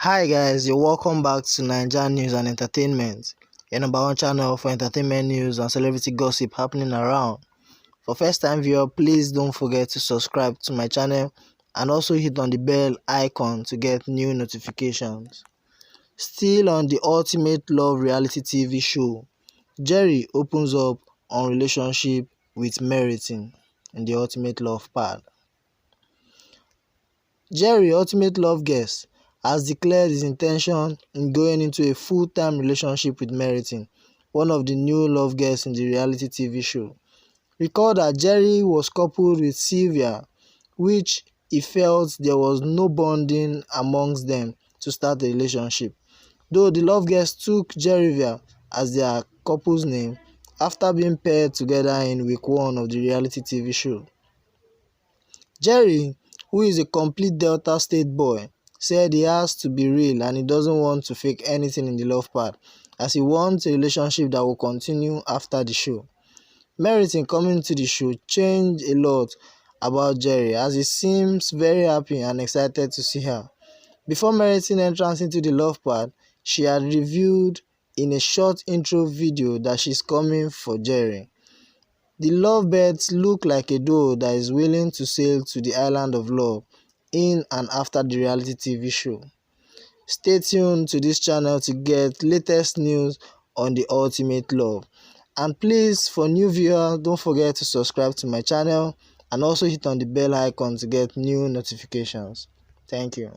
Hi guys, you're welcome back to NAIJA News and Entertainment, your number one channel for entertainment news and celebrity gossip happening around. For first time viewer, please don't forget to subscribe to my channel and also hit on the bell icon to get new notifications. Still on the Ultimate Love reality TV show, Jerry opens up on relationship with Meriton in the Ultimate Love part. Jerry, Ultimate Love guest, has declared his intention in going into a full-time relationship with Meriton, one of the new love guests in the reality TV show. Recall that Jerry was coupled with Sylvia, which he felt there was no bonding amongst them to start a relationship, though the love guest took Jerryvia as their couple's name after being paired together in week 1 of the reality TV show. Jerry, who is a complete Delta State boy, said he has to be real and he doesn't want to fake anything in the love part, as he wants a relationship that will continue after the show. Meriton coming to the show changed a lot about Jerry, as he seems very happy and excited to see her. Before Meriton's entrance into the love part, she had revealed in a short intro video that she's coming for Jerry. The lovebirds look like a duo that is willing to sail to the island of love in and after the reality TV show. Stay tuned to this channel to get latest news on the Ultimate Love. And please, for new viewers, don't forget to subscribe to my channel and also hit on the bell icon to get new notifications. Thank you.